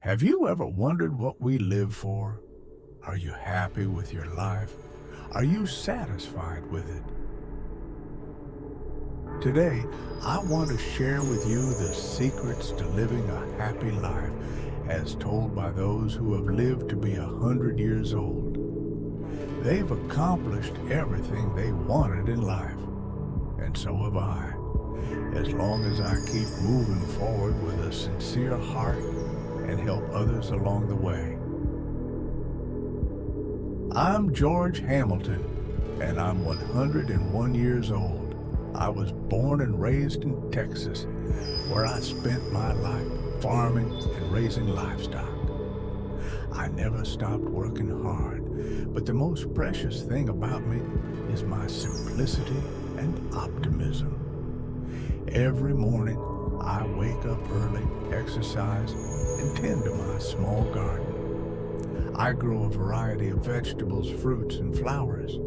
Have you ever wondered what we live for? Are you happy with your life? Are you satisfied with it? Today, I want to share with you the secrets to living a happy life as told by those who have lived to be 100 years old. They've accomplished everything they wanted in life, and so have I. As long as I keep moving forward with a sincere heart and help others along the way. I'm George Hamilton, and I'm 101 years old. I was born and raised in Texas, where I spent my life farming and raising livestock. I never stopped working hard, but the most precious thing about me is my simplicity and optimism. Every morning, I wake up early, exercise, and tend to my small garden. I grow a variety of vegetables, fruits, and flowers.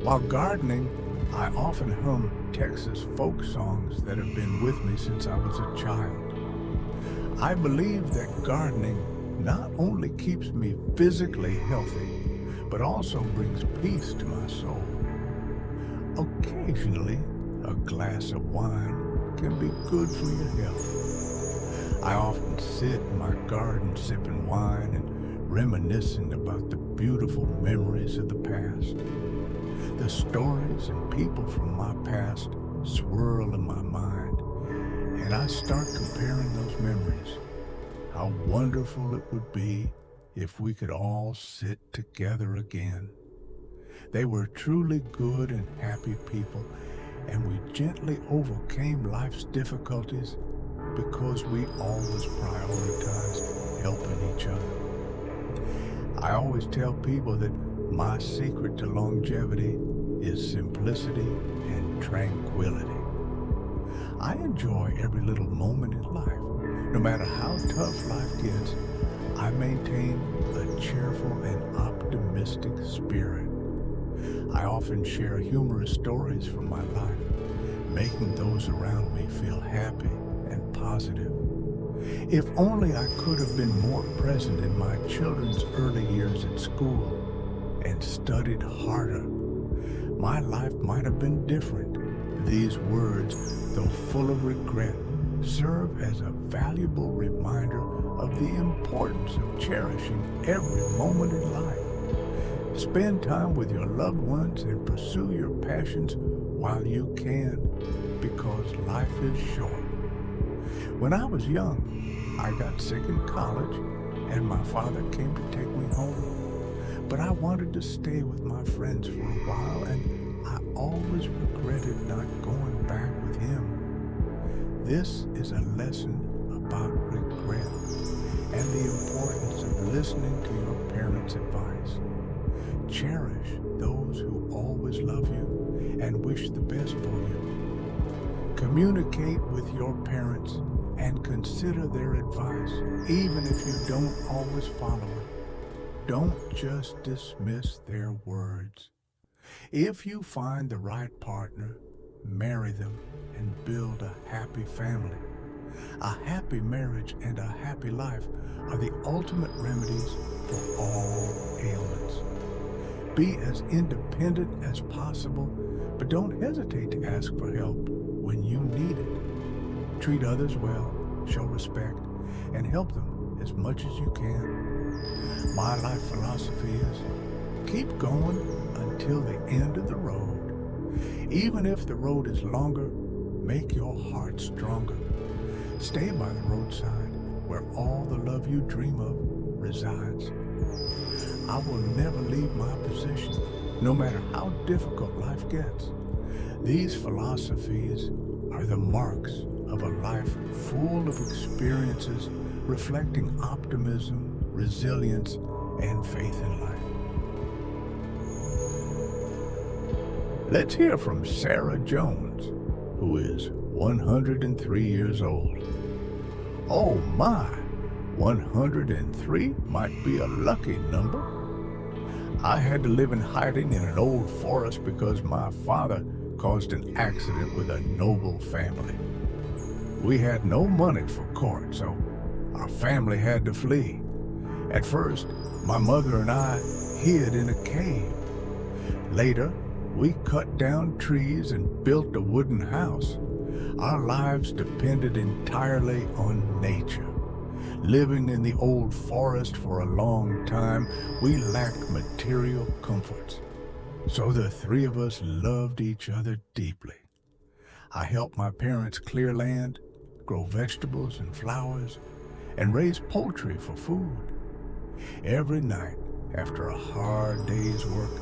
While gardening, I often hum Texas folk songs that have been with me since I was a child. I believe that gardening not only keeps me physically healthy, but also brings peace to my soul. Occasionally, a glass of wine can be good for your health. I often sit in my garden sipping wine and reminiscing about the beautiful memories of the past. The stories and people from my past swirl in my mind, and I start comparing those memories. How wonderful it would be if we could all sit together again. They were truly good and happy people, and we gently overcame life's difficulties because we always prioritized helping each other. I always tell people that my secret to longevity is simplicity and tranquility. I enjoy every little moment in life. No matter how tough life gets, I maintain a cheerful and optimistic spirit. I often share humorous stories from my life, making those around me feel happy and positive. If only I could have been more present in my children's early years at school and studied harder, my life might have been different. These words, though full of regret, serve as a valuable reminder of the importance of cherishing every moment in life. Spend time with your loved ones and pursue your passions while you can, because life is short. When I was young, I got sick in college and my father came to take me home. But I wanted to stay with my friends for a while, and I always regretted not going back with him. This is a lesson about regret and the importance of listening to your parents' advice. Cherish those who always love you and wish the best for you. Communicate with your parents and consider their advice, even if you don't always follow it. Don't just dismiss their words. If you find the right partner, marry them and build a happy family. A happy marriage and a happy life are the ultimate remedies for all ailments. Be as independent as possible, but don't hesitate to ask for help when you need it. Treat others well, show respect, and help them as much as you can. My life philosophy is keep going until the end of the road. Even if the road is longer, make your heart stronger. Stay by the roadside where all the love you dream of resides. I will never leave my position, no matter how difficult life gets. These philosophies are the marks of a life full of experiences reflecting optimism, resilience, and faith in life. Let's hear from Sarah Jones, who is 103 years old. Oh my, 103 might be a lucky number. I had to live in hiding in an old forest because my father caused an accident with a noble family. We had no money for court, so Our family had to flee. At first, my mother and I hid in a cave. Later, we cut down trees and built a wooden house. Our lives depended entirely on nature. Living in the old forest for a long time, we lacked material comforts. So the three of us loved each other deeply. I helped my parents clear land, grow vegetables and flowers, and raise poultry for food. Every night, after a hard day's work,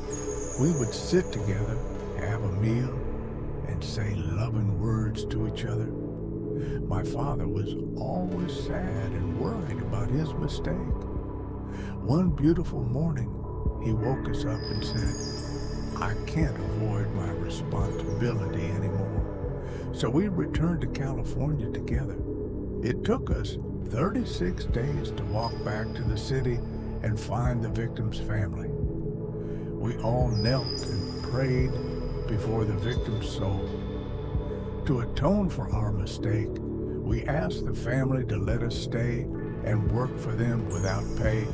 we would sit together, have a meal, and say loving words to each other. My father was always sad and worried about his mistake. One beautiful morning, he woke us up and said, "I can't avoid my responsibility anymore." So we returned to California together. It took us 36 days to walk back to the city and find the victim's family. We all knelt and prayed before the victim's soul. To atone for our mistake, we asked the family to let us stay and work for them without pay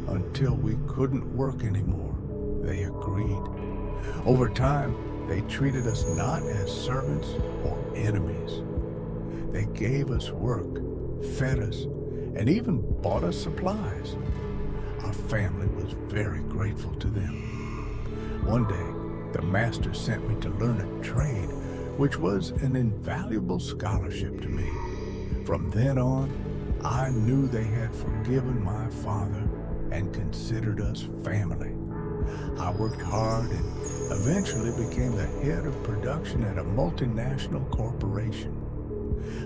until we couldn't work anymore. They agreed. Over time, they treated us not as servants or enemies. They gave us work, fed us, and even bought us supplies. Our family was very grateful to them. One day, the master sent me to learn a trade, which was an invaluable scholarship to me. From then on, I knew they had forgiven my father and considered us family. I worked hard and eventually became the head of production at a multinational corporation.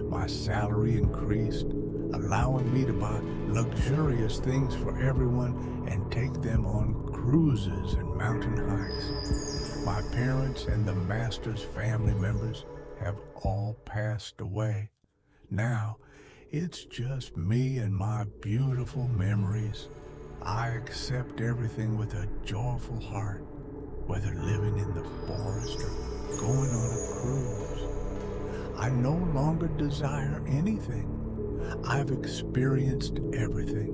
My salary increased, allowing me to buy luxurious things for everyone and take them on cruises and mountain hikes. My parents and the master's family members have all passed away. Now, it's just me and my beautiful memories. I accept everything with a joyful heart, whether living in the forest or going on a cruise. I no longer desire anything. I've experienced everything,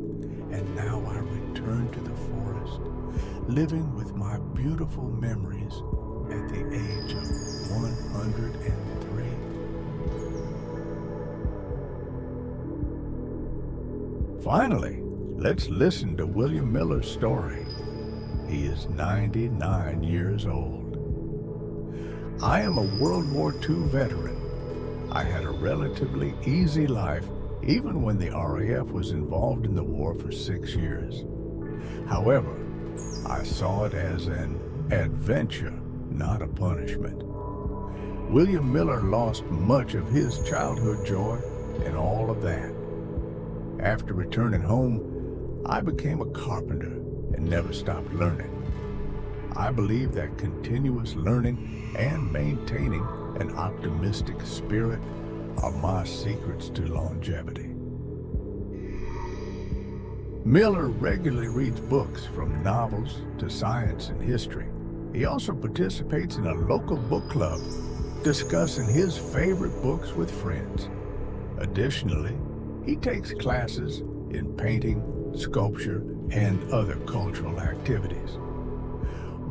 and now I return to the forest, living with my beautiful memories at the age of 103. Finally, let's listen to William Miller's story. He is 99 years old. I am a World War II veteran. I had a relatively easy life, even when the RAF was involved in the war for 6 years. However, I saw it as an adventure, not a punishment. William Miller lost much of his childhood joy in all of that. After returning home, I became a carpenter and never stopped learning. I believe that continuous learning and maintaining an optimistic spirit are my secrets to longevity. Miller regularly reads books from novels to science and history. He also participates in a local book club, discussing his favorite books with friends. Additionally, he takes classes in painting, sculpture, and other cultural activities.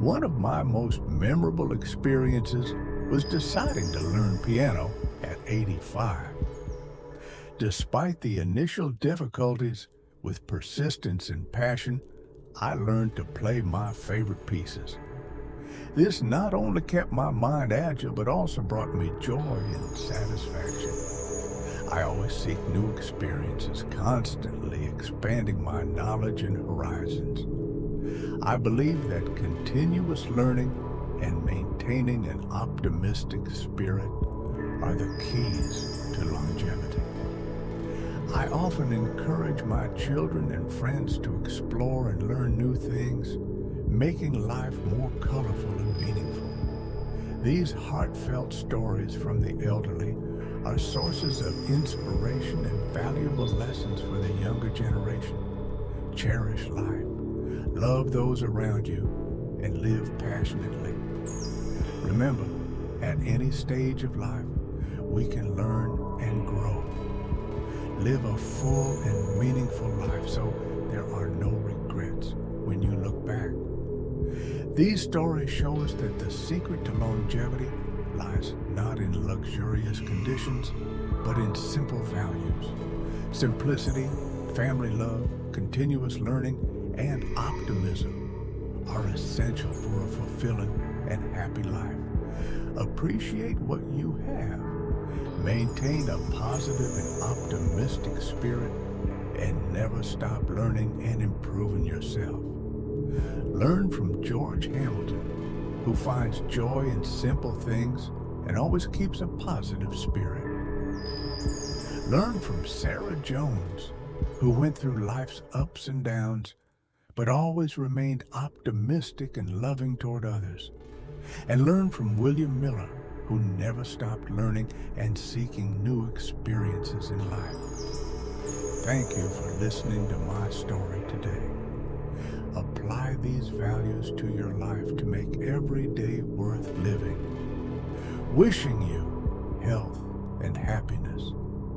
One of my most memorable experiences was deciding to learn piano at 85. Despite the initial difficulties, with persistence and passion, I learned to play my favorite pieces. This not only kept my mind agile, but also brought me joy and satisfaction. I always seek new experiences, constantly expanding my knowledge and horizons. I believe that continuous learning and maintaining an optimistic spirit are the keys to longevity. I often encourage my children and friends to explore and learn new things, making life more colorful and meaningful. These heartfelt stories from the elderly are sources of inspiration and valuable lessons for the younger generation. Cherish life, love those around you, and live passionately. Remember, at any stage of life, we can learn and grow. Live a full and meaningful life so there are no regrets when you look back. These stories show us that the secret to longevity lies not in luxurious conditions, but in simple values. Simplicity, family love, continuous learning, and optimism are essential for a fulfilling and happy life. Appreciate what you have. Maintain a positive and optimistic spirit, and never stop learning and improving yourself. Learn from George Hamilton, who finds joy in simple things and always keeps a positive spirit. Learn from Sarah Jones, who went through life's ups and downs, but always remained optimistic and loving toward others. And learn from William Miller, who never stopped learning and seeking new experiences in life. Thank you for listening to my story today. Apply these values to your life to make every day worth living. Wishing you health and happiness.